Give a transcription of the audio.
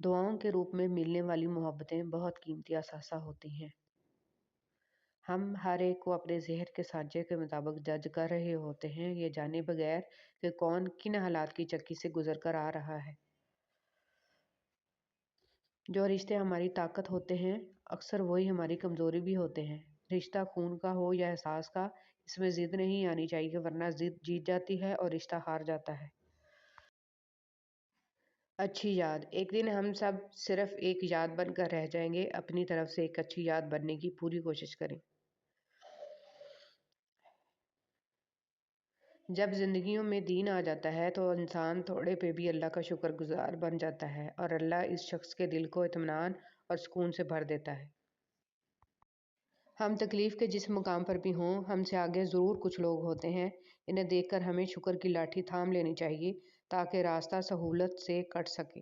दुआओं के रूप में मिलने वाली मोहब्बतें बहुत कीमती असासा होती हैं। हम हर एक को अपने ज़हन के सांचे के मुताबिक जज कर रहे होते हैं, ये जाने बगैर कि कौन किन हालात की चक्की से गुजर कर आ रहा है। जो रिश्ते हमारी ताकत होते हैं, अक्सर वही हमारी कमज़ोरी भी होते हैं। रिश्ता खून का हो या एहसास का, इसमें ज़िद नहीं आनी चाहिए, वरना ज़िद जीत जाती है और रिश्ता हार जाता है। अच्छी याद। एक दिन हम सब सिर्फ एक याद बनकर रह जाएंगे। अपनी तरफ से एक अच्छी याद बनने की पूरी कोशिश करें। जब ज़िंदगियों में दीन आ जाता है तो इंसान थोड़े पे भी अल्लाह का शुक्रगुजार बन जाता है और अल्लाह इस शख्स के दिल को इत्मीनान और सुकून से भर देता है। हम तकलीफ़ के जिस मुकाम पर भी हों, हमसे आगे ज़रूर कुछ लोग होते हैं। इन्हें देखकर हमें शुक्र की लाठी थाम लेनी चाहिए ताकि रास्ता सहूलत से कट सके।